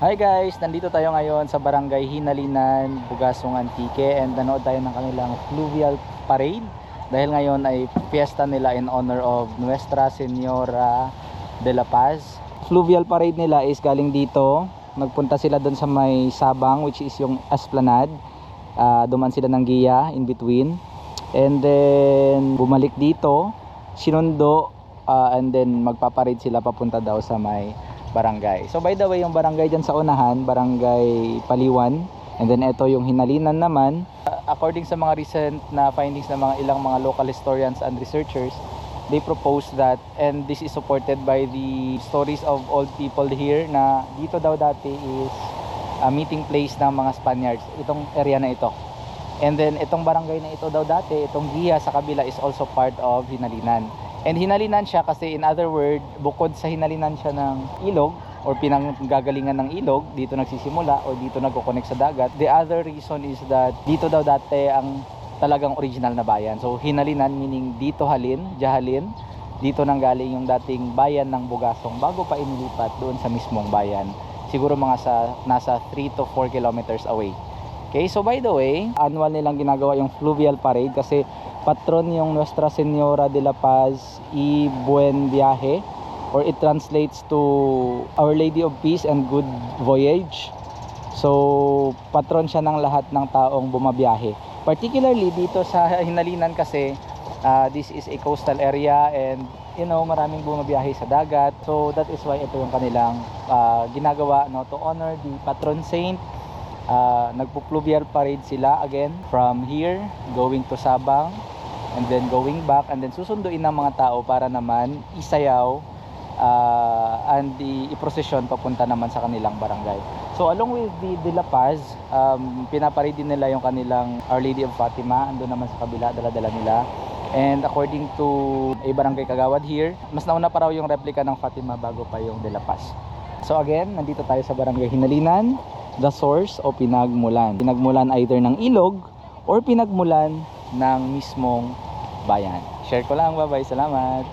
Hi guys, nandito tayo ngayon sa Barangay Hinalinan, Bugasong Antique, and nanood tayo ng kanilang fluvial parade dahil ngayon ay fiesta nila in honor of Nuestra Señora de la Paz. Fluvial parade nila is galing dito, nagpunta sila doon sa may Sabang, which is yung Esplanade. Duman sila ng Gia in between, and then bumalik dito, sinundo, and then magpaparade sila papunta daw sa may barangay. So by the way, yung barangay dyan sa unahan, Barangay Paliwan, and then ito yung Hinalinan naman. According sa mga recent na findings ng mga ilang mga local historians and researchers, they propose that, and this is supported by the stories of old people here, na dito daw dati is a meeting place ng mga Spaniards, itong area na ito. And then itong barangay na ito daw dati, itong Gia sa kabila, is also part of Hinalinan. And hinalinan siya kasi, in other word, bukod sa hinalinan siya ng ilog or pinanggagalingan ng ilog, dito nagsisimula o dito nagko-connect sa dagat. The other reason is that dito daw dati ang talagang original na bayan. So hinalinan meaning dito halin, jahalin, dito nanggaling yung dating bayan ng Bugasong bago pa inilipat doon sa mismong bayan. Siguro mga nasa 3 to 4 kilometers away. Okay, so by the way, annual nilang ginagawa yung fluvial parade kasi patron yung Nuestra Señora de la Paz y Buen Viaje, or it translates to Our Lady of Peace and Good Voyage. So patron siya ng lahat ng taong bumabiyahe, particularly dito sa Hinalinan kasi this is a coastal area, and you know, maraming bumabiyahe sa dagat. So that is why ito yung kanilang ginagawa, no, to honor the patron saint. Nagpo-fluvial parade sila again from here going to Sabang, and then going back, and then susunduin ng mga tao para naman isayaw and i-procession papunta naman sa kanilang barangay. So along with the De La Paz, pinaparade din nila yung kanilang Our Lady of Fatima, andun naman sa kabila, dala-dala nila. And according to a barangay kagawad here, mas nauna pa raw yung replica ng Fatima bago pa yung De La Paz. So again, nandito tayo sa Barangay Hinalinan, the source o pinagmulan. Pinagmulan either ng ilog or pinagmulan ng mismong bayan. Share ko lang, bye bye, salamat.